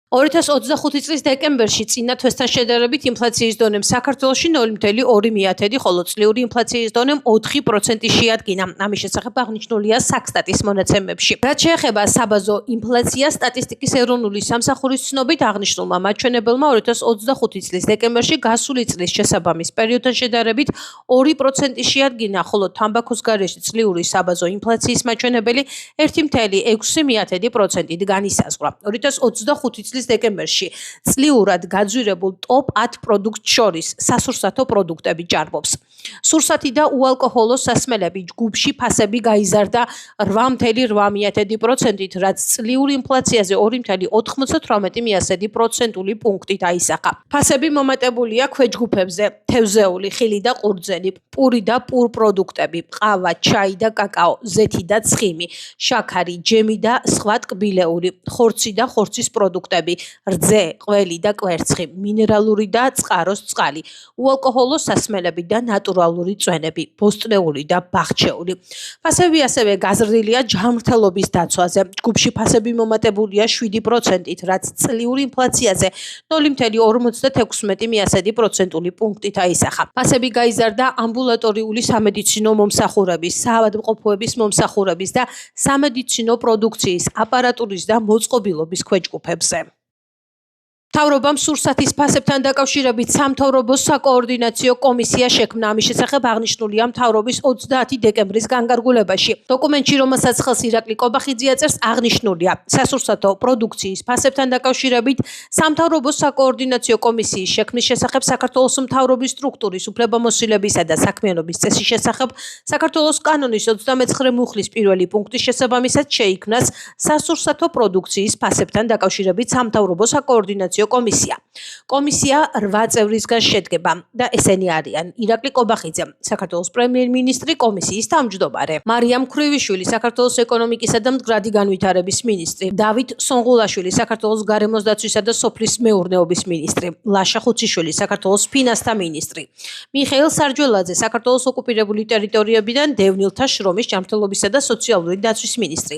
2025 წლის დეკემბერში წინა თვესთან შედარებით ინფლაციის დონემ საქართველოში 0.2%, ხოლო წლიური ინფლაციის დონემ 4% შეადგინა. ამის შესახებ აღნიშნულია საქსტატის მონაცემებში. რაც შეეხება საბაზო ინფლაციას, სტატისტიკის ეროვნული სამსახურის ცნობით აღნიშნულმა მაჩვენებელმა 2025 წლის დეკემბერში გასული წლის შესაბამის პერიოდთან შედარებით 2% შეადგინა, ხოლო თამბაქოს გარეშე წლიური საბაზო ინფლაციის მაჩვენებელი 1.6%-ით განისაზღვრა. 2025 წლის დეკემბერში წლიურად გაძვირებულ ტოპ 10 პროდუქტს შორის სასურსათო პროდუქტები ჭარბობს. სურსათი და უალკოჰოლო სასმელები ჯგუფში ფასები გაიზარდა 8.8%-ით, რაც წლიური ინფლაციაზე 2.98% პუნქტით აისახა. ფასები მომატებულია ქვეჯგუფებზე: თევზეული, ხილი და ყურძენი, პური და პურპროდუქტები, ყავა, ჩაი და კაკაო, ზეთი და ცხიმი, შაქარი, ჯემი და სხვა ტკბილეული, ხორცი და ხორცის პროდუქტები, რძე, ყველი და კვერცხი, მინერალური და წყაროს წყალი, უალკოჰოლო სასმელები და ნატურალური წვენები, ბოსტნეული და ბაღჩეული. ფასები ასევე გაზრდილია ჯანმრთელობის დაცვაზე. ჯგუფში ფასები მომატებულია 7%-ით, რაც წლიური ინფლაციაზე 0.56% პუნქტით აისახა. ფასები გაიზარდა ამბულატორიული სამედიცინო მომსახურების, საავადმყოფოების მომსახურების და სამედიცინო პროდუქციის, აპარატურის და მოწყობილობის ქვეჯგუფებზე. მთავრობამ სურსათის ფასებთან დაკავშირებით სამთავრობო საკოორდინაციო კომისია შექმნა. ამის შესახებ აღნიშნულია მთავრობის 30 დეკემბრის განკარგულებაში. დოკუმენტში, რომელსაც ხელს ირაკლი კობახიძე აწერს, აღნიშნულია სასურსათო პროდუქციის ფასებთან დაკავშირებით სამთავრობო საკოორდინაციო კომისიის შექმნის შესახებ საქართველოს მთავრობის სტრუქტურის უფლებამოსილებისა და საქმიანობის წესის შესახებ საქართველოს კანონის 39 მუხლის პირველი პუნქტის შესაბამისად შეიქმნას სასურსათო პროდუქციის ფასებთან დაკავშირებით სამთავრობო საკოორდინაციო კომისია. კომისია 8 წევრისგან შედგება და ესენი არიან: ირაკლი კობახიძე, საქართველოს პრემიერ-მინისტრი, კომისიის თავმჯდომარე; მარიამ ქრივიშვილი, საქართველოს ეკონომიკისა და მდგრადი განვითარების მინისტრი; დავით სონღულაშვილი, საქართველოს გარემოს დაცვისა და სოფლის მეურნეობის მინისტრი; ლაშა ხუციშვილი, საქართველოს ფინანსთა მინისტრი; მიხეილ სარჯველაძე, საქართველოს ოკუპირებული ტერიტორიებიდან დევნილთა შრომის, ჯანმრთელობისა და სოციალური დაცვის მინისტრი;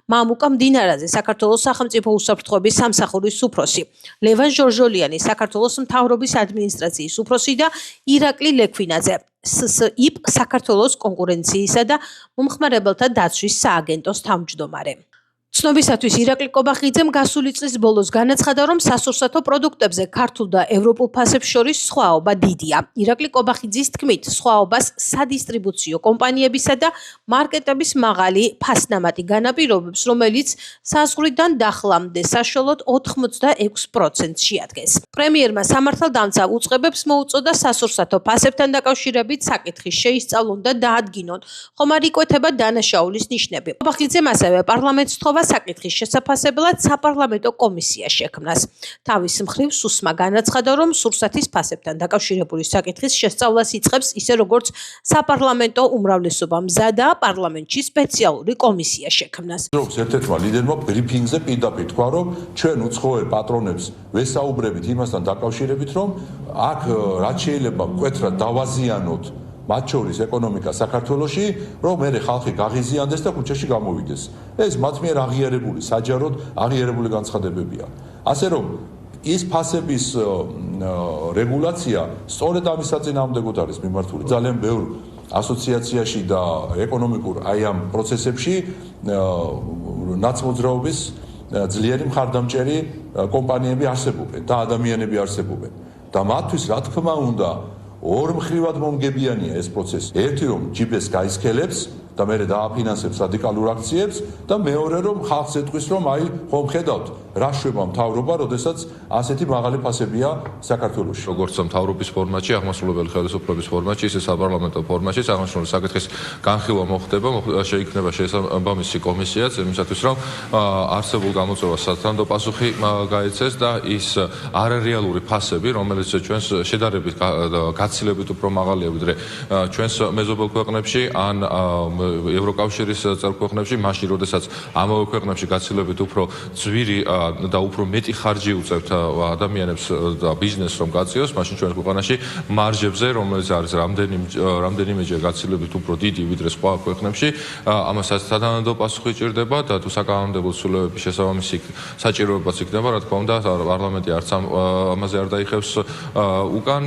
მამუკა მდინარაძე, საქართველოს სახელმწიფო უსაფრთხოების სამსახურის უფროსი; ლევან ჟორჟოლიანი, საქართველოს მთავრობის ადმინისტრაციის უფროსი და ირაკლი ლექვინაძე, სსიპ საქართველოს კონკურენციისა და მომხმარებელთა დაცვის სააგენტოს თავმჯდომარე. ცნობისათვის ირაკლი კობახიძემ გასული წლის ბოლოს განაცხადა, რომ სასურსათო პროდუქტებზე ქართულ და ევროპულ ფასებს შორის სხვაობა დიდია. ირაკლი კობახიძის თქმით, სხვაობას სადისტრიბუციო კომპანიებისა და მარკეტების მაღალი ფასნამატი განაპირობებს, რომელიც საზღვრიდან დახლამდე საშუალოდ 86% შეადგენს. პრემიერმა სამართალდამცა უწყებებს მოუწოდა სასურსათო ფასებთან დაკავშირებით საკითხის შეისწავლონ და დაადგინონ, ხომ არ იკვეთება დანაშაულის ნიშნები. კობახიძემ ასევე პარლამენტს სთხოვა საკითხის შესაფასებლად საპარლამენტო კომისია შექმნას. თავის მხრივ სუსმა განაცხადა, რომ სურსათის ფასებთან დაკავშირებული საკითხის შესწავლას იწყებს, ისე როგორც საპარლამენტო უმრავლესობა მზადა პარლამენტში სპეციალური კომისია შექმნას. ერთ-ერთმა ლიდერმა ბრიფინგზე პირდაპირ თქვა, რომ ჩვენ უცხოელ პატრონებს ვესაუბრებით იმასთან დაკავშირებით, რომ აქ რაც შეიძლება მკვეთრად დავაზიანოთ მათ შორის ეკონომიკა საქართველოში, რომ მე ხალხი გაღიზიანდეს და ქუჩაში გამოვიდეს. ეს მათ მიერ აღიარებული, საჯაროდ აღიარებული განცხადებებია. ასე რომ ის ფასების რეგულაცია სწორედ ამის საწინააღმდეგოდ არის მიმართული. ძალიან ბევრ ასოციაციაში და ეკონომიკურ აი ამ პროცესებში ნაცმოძრაობის ძლიერი მხარდამჭერი კომპანიები არსებობენ და ადამიანები არსებობენ. და მათთვის რა თქმა უნდა ორმხრივად მომგებიანია ეს პროცესი. ერთი რომ ჯიბეს გაისქელებს და მე დააფინანსებს რადიკალურ აქციებს და მეორე რომ ხალხს ეთქვის, რომ აი ხომ ხედავთ რა შვება მთავრობა, როდესაც ასეთი მაღალი ფასებია საქართველოში. როგორც მთავრობის ფორმატში, აღმასრულებელი ხელისუფლების ფორმატში, ისე საპარლამენტო ფორმატში აღმასრულებელი საკითხის განხილვა მოხდება, შეიქმნება შესაბამისი კომისიაც იმისათვის, რომ არსებულ გამოწვევას სათანადო პასუხი გაეცეს და ის არარეალური ფასები, რომელიც ჩვენს შედარებით გაცილებით უფრო მაღალია ვიდრე ჩვენს მეზობელ ქვეყნებში ან ევროკავშირის წელქვეყნებში, მაშინ როდესაც ამავე ქვეყნებში გაცილებით უფრო ძვირი და უფრო მეტი ხარჯი უწევთ ადამიანებს და ბიზნესს რომ გაწიოს, მაშინ ჩვენ ქვეყანაში მარჟებზე, რომელიც არის რამდენიმეჯერ გაცილებით უფრო დიდი ვიდრე სხვა ქვეყნებში, ამასაც სათანადო პასუხი ჭირდება და თუ საკანონმდებლო ცვლილებების შესაბამისი საჭიროებაც იქნება, რა თქმა უნდა, პარლამენტი არც ამაზე არ დაიხევს უკან.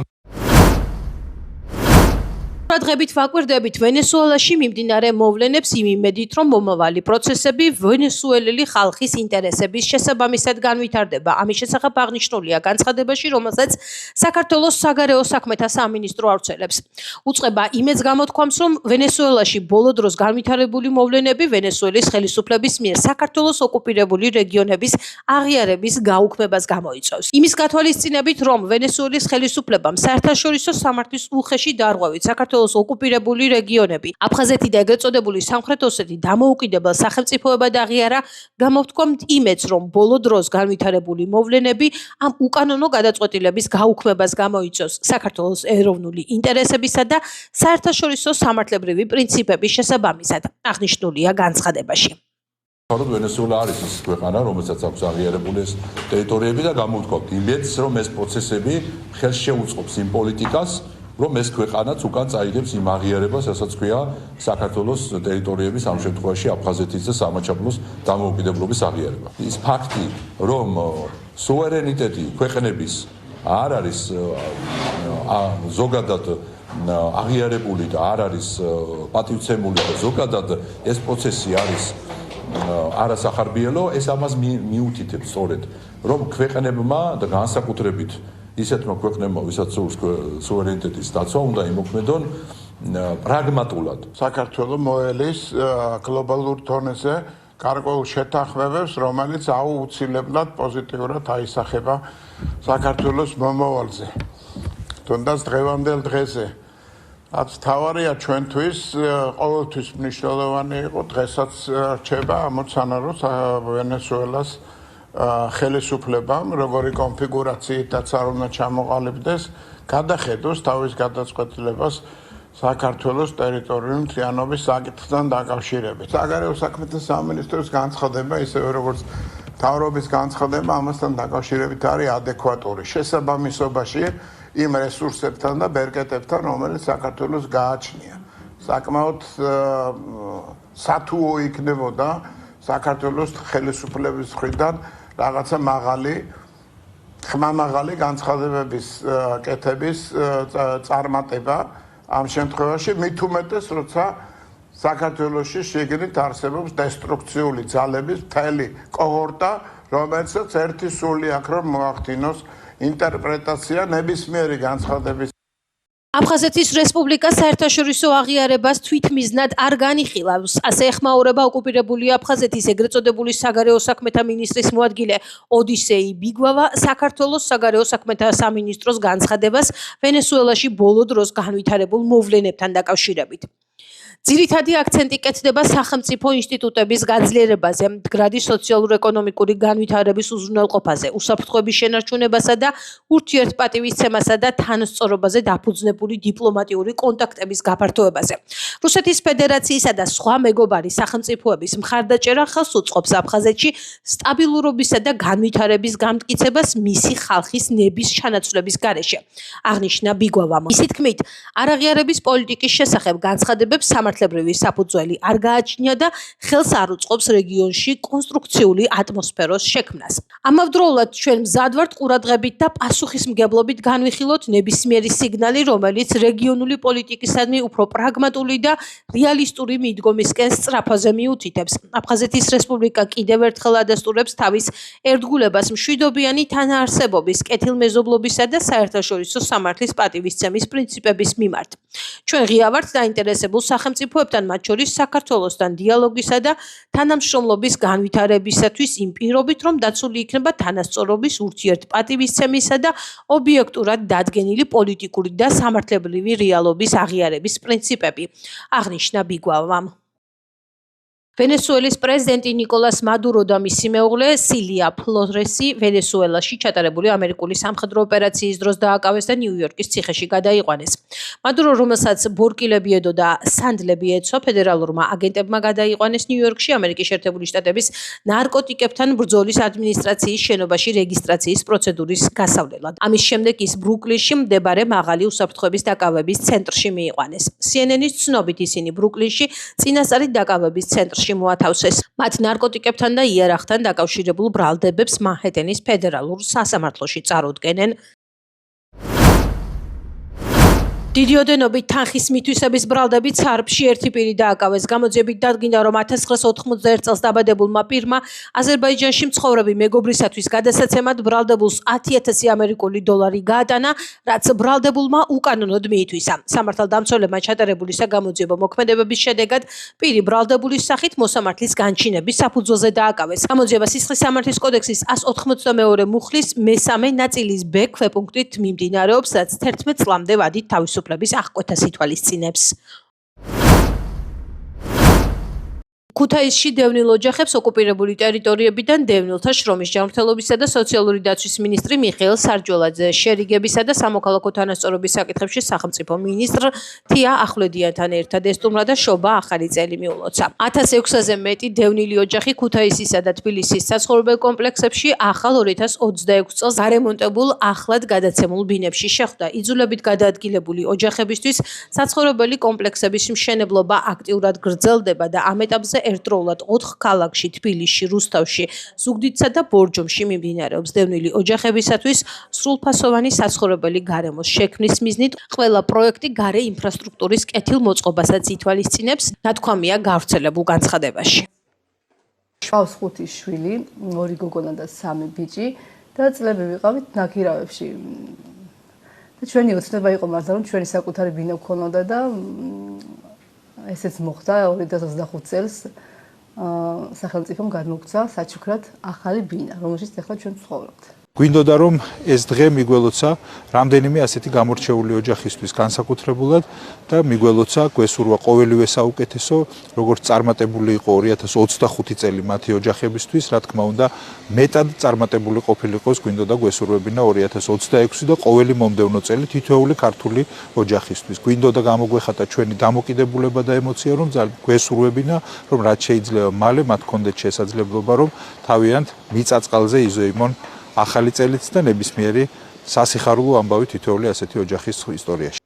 დღებით ვაკვირდებით ვენესუელაში მიმდინარე მოვლენებს იმ იმედით, რომ მომავალი პროცესები ვენესუელელი ხალხის ინტერესების შესაბამისად განვითარდება. ამის შესახებ აღნიშნულია განცხადებაში, რომელსაც საქართველოს საგარეო საქმეთა სამინისტრო ავრცელებს. უწყება იმედს გამოთქვამს, რომ ვენესუელაში ბოლო დროს განვითარებული მოვლენები ვენესუელის ხელისუფლების მიერ საქართველოს ოკუპირებული რეგიონების აღიარების გაუქმებას გამოიწვევს. იმის გათვალისწინებით, რომ ვენესუელის ხელისუფლებამ საერთაშორისო სამართლის უხეში დარღვევით საქართველოს ოკუპირებული რეგიონები, აფხაზეთი და ეგრეთ წოდებული სამხრეთ ოსეთი დამოუკიდებელ სახელმწიფოებად აღიარა, გამოვთქვამთ იმედს, რომ ბოლო დროს განვითარებული მოვლენები ამ უკანონო გადაწყვეტილების გაუქმებას გამოიწვევს საქართველოს ეროვნული ინტერესებისა და საერთაშორისო სამართლებრივი პრინციპების შესაბამისად, აღნიშნულია განცხადებაში. თორემ ვენესუელა არის ის ქვეყანა, რომელსაც აქვს აღიარებული ეს ტერიტორიები და გამოვთქვამთ იმედს, რომ ეს პროცესები ხელს შეუწყობს იმ პოლიტიკას, რომ ეს ქვეყანაც უკან წაიღებს იმ აღიარებას, რასაც ქვია საქართველოს ტერიტორიების, ამ შემთხვევაში აფხაზეთის და სამაჩაბლოს დამოუკიდებლობის აღიარება. ის ფაქტი, რომ სუვერენიტეტი ქვეყნების არ არის ზოგადად აღიარებული და არ არის პატივცემული და ზოგადად ეს პროცესი არის არასახარბიელო, ეს ამას მიუთითებს სწორედ, რომ ქვეყნებმა და განსაკუთრებით ისეთმა ქვეყნებმა, ვისაც სურს სუვერენიტეტის დაცვა, უნდა იმოქმედონ პრაგმატულად. საქართველო მოელის გლობალურ დონეზე გარკვეულ შეთანხმებებს, რომელიც აუცილებლად პოზიტიურად აისახება საქართველოს მომავალზე. თუნდაც დღევანდელ დღეზე. რაც თავარია ჩვენთვის, ყოველთვის მნიშვნელოვანი იყო, დღესაც რჩება ამოცანა, რომ ვენესუელას ხელისუფლებამ, როგორი კონფიგურაციითაც არ უნდა ჩამოყალიბდეს, გადახედოს თავის გადაწყვეტილებას საქართველოს ტერიტორიული მთლიანობის საკითხთან დაკავშირებით. საგარეო საქმეთა სამინისტროს განცხადება, ისევე როგორც მთავრობის განცხადება, ამასთან დაკავშირებით არის ადეკვატური შესაბამისობაში იმ რესურსებთან და ბერკეტებთან, რომელიც საქართველოს გააჩნია. საკმაოდ სათუო იქნებოდა საქართველოს ხელისუფლების მხრიდან რაღაცა ხმამაღალი განცხადებების კეთების წარმატება ამ შემთხვევაში მით უმეტეს, როცა საქართველოში შიგნით არსებობს დესტრუქციული ძალების მთელი კოჰორტა, რომელსაც ერთი სული აქვს, რომ მოახდინოს ინტერპრეტაცია ნებისმიერი განცხადების. აფხაზეთის რესპუბლიკა საერთაშორისო აღიარებას თვითმიზნად არ განიხილავს, ასე ეხმაურება ოკუპირებული აფხაზეთის ეგრეთ წოდებული საგარეო საქმეთა მინისტრის მოადგილე ოდისეი ბიგვავა საქართველოს საგარეო საქმეთა სამინისტროს განცხადებას ვენესუელაში ბოლო დროს განვითარებულ მოვლენებთან დაკავშირებით. ძირითადი აქცენტი კეთდება სახელმწიფო ინსტიტუტების გაძლიერებაზე, მდგრადი სოციალურ-ეკონომიკური განვითარების უზრუნველყოფაზე, უსაფრთხოების შენარჩუნებასა და ურთიერთპატივისცემასა და თანასწორობაზე დაფუძნებული დიპლომატიური კონტაქტების გაფართოებაზე. რუსეთის ფედერაციისა და სხვა მეგობარი სახელმწიფოების მხარდაჭერა ხელს უწყობს აფხაზეთში სტაბილურობისა და განვითარების გამტკიცებას მისი ხალხის ნების ჩანაცვლების გარეშე, აღნიშნა ბიგვავამ. ისის თქმით, არაღიარების პოლიტიკის შესახებ განცხადებებს სამართლებრივი საფუძველი არ გააჩნია და ხელს არ უწყობს რეგიონში კონსტრუქციული ატმოსფეროს შექმნას. ამავდროულად ჩვენ მზად ვართ ყურადღებით და პასუხისმგებლობით განვიხილოთ ნებისმიერი სიგნალი, რომელიც რეგიონული პოლიტიკისადმი უფრო პრაგმატული და რეალისტური მიდგომისკენ სწრაფაზე მიუთითებს. აფხაზეთის რესპუბლიკა კიდევ ერთხელ ადასტურებს თავის ერთგულებას მშვიდობიანი თანაარსებობის, კეთილმეზობლობისა და საერთაშორისო სამართლის პატივისცემის პრინციპების მიმართ. ჩვენ ღია ვართ დაინტერესებულ სახელმწიფოებთან, მათ შორის საქართველოსთან დიალოგისა და თანამშრომლობის განვითარებისათვის იმ პირობით, რომ დაცული იქნება თანასწორობის, ურთიერთპატივისცემისა და ობიექტურად დადგენილი პოლიტიკური და სამართლებრივი რეალობის აღიარების პრინციპები, აღნიშნა ბიგვავამ. ვენესუელის პრეზიდენტი ნიკოლას მადურო და მისი მეუღლე სილია ფლორესი ვენესუელაში ჩატარებული ამერიკული სამხედრო ოპერაციის დროს დააკავეს და ნიუ-იორკის ციხეში გადაიყვანეს. მადურო, რომელსაც ბორკილები ედო და სანდლები ეცვა, ფედერალურმა აგენტებმა გადაიყვანეს ნიუ-იორკში ამერიკის შეერთებული შტატების ნარკოტიკებთან ბრძოლის ადმინისტრაციის შენობაში რეგისტრაციის პროცედურის გასავლელად. ამის შემდეგ ის ბრუკლინში მდებარე მაღალი უსაფრთხოების დაკავების ცენტრში მიიყვანეს. CNN-ის ცნობით ისინი ბრუკლინში წინასწარი დაკავების ცენტრში მოათავსეს. მათ ნარკოტიკებთან და იარაღთან დაკავშირებულ ბრალდებებს მანჰეტენის ფედერალურ სასამართლოში წარუდგენენ. დიდი ოდენობით თანხის მითვისების ბრალდები ცარბში ერთი პირი დააკავეს. გამოძიებით დადგინდა, რომ 1991 წელს დაბადებულმა პირმა აზერბაიჯანში მცხოვრები მეგობრისათვის გადასაცემად ბრალდებულს 10,000 ამერიკული დოლარი გაატანა, რაც ბრალდებულმა უკანონოდ მიითვისა. სამართალდამცველებმა ჩატარებული საგამოძიებო მოქმედებების შედეგად პირი ბრალდებულის სახით მოსამართლის განჩინების საფუძველზე დააკავეს. გამოძიება სისხლის სამართლის კოდექსის 192 მუხლის მესამე ნაწილის ბ ქვეპუნქტით მიმდინარეობს, რაც 11 წლამდე ვადით თავისუფლებას აღკვეთას ითვალისწინებს. ქუთაისში დევნილ ოჯახებს ოკუპირებული ტერიტორიებიდან დევნილთა შრომის ჯანმრთელობისა და სოციალური დაცვის მინისტრი მიხეილ სარჯოლაძე, შერიგებისა და სამოქალაქო თანასწორობის საკითხებში სახელმწიფო მინისტრ თია ახვლედიანთან ერთად ესტუმრა და შობა ახალი წელი მიულოცა. 1600-ზე მეტი დევნილი ოჯახი ქუთაისისა და თბილისის საცხოვრებელ კომპლექსებში ახალ 2026 წელს გარემონტებულ ახლად გადაცემულ ბინებში შეხვდა. იძულებით გადაადგილებული ოჯახებისთვის საცხოვრებელი კომპლექსების მშენებლობა აქტიურად გრძელდება და ამ ეტაპზე ერთდროულად 4 ქალაქში, თბილისში, რუსთავში, ზუგდიდსა და ბორჯომში მიმდინარეობს დევნილი ოჯახებისათვის სრულფასოვანი საცხოვრებელი გარემოს შექმნის მიზნით. ყველა პროექტი გარე ინფრასტრუქტურის კეთილმოწყობასაც ითვალისწინებს, ნათქვამია გავრცელებულ განცხადებაში. ჰყავს 5 შვილი, 2 გოგონა და 3 ბიჭი და წლები ვიყავით ნაქირავებში. და ჩვენი ოცნება იყო მართლა, რომ ჩვენი საკუთარი ბინა გქონოდა და ესეც მოხდა 2025 წელს სახელმწიფომ გადმოგცა საჩუქრად ახალი ბინა, რომელშიც ახლა ჩვენ ვცხოვრობთ. გვინდოდა რომ ეს დღე მიგველოცა რამდენიმე ასეთი გამორჩეული ოჯახისთვის განსაკუთრებულად და მიგველოცა გვესურვა ყოველივე საუკეთესო, როგორც წარმატებული იყო 2025 წელი მათი ოჯახებისთვის, რა თქმა უნდა, მეტად წარმატებული ყოფილიყოს გვინდოდა გვესურვებინა 2026 და ყოველი მომდევნო წელი თითოეული ქართული ოჯახისთვის. გვინდოდა გამოგვეხატა ჩვენი დამოკიდებულება და ემოცია, რომ გვესურვებინა, რომ რაც შეიძლება მალე მათ ჰქონდეთ შესაძლებლობა, რომ თავიანთ მიწაწყალზე იზოიმონ ახალი წელიც და ნებისმიერი სასიხარულო ამბავი თითოეული ასეთი ოჯახის ისტორიაში.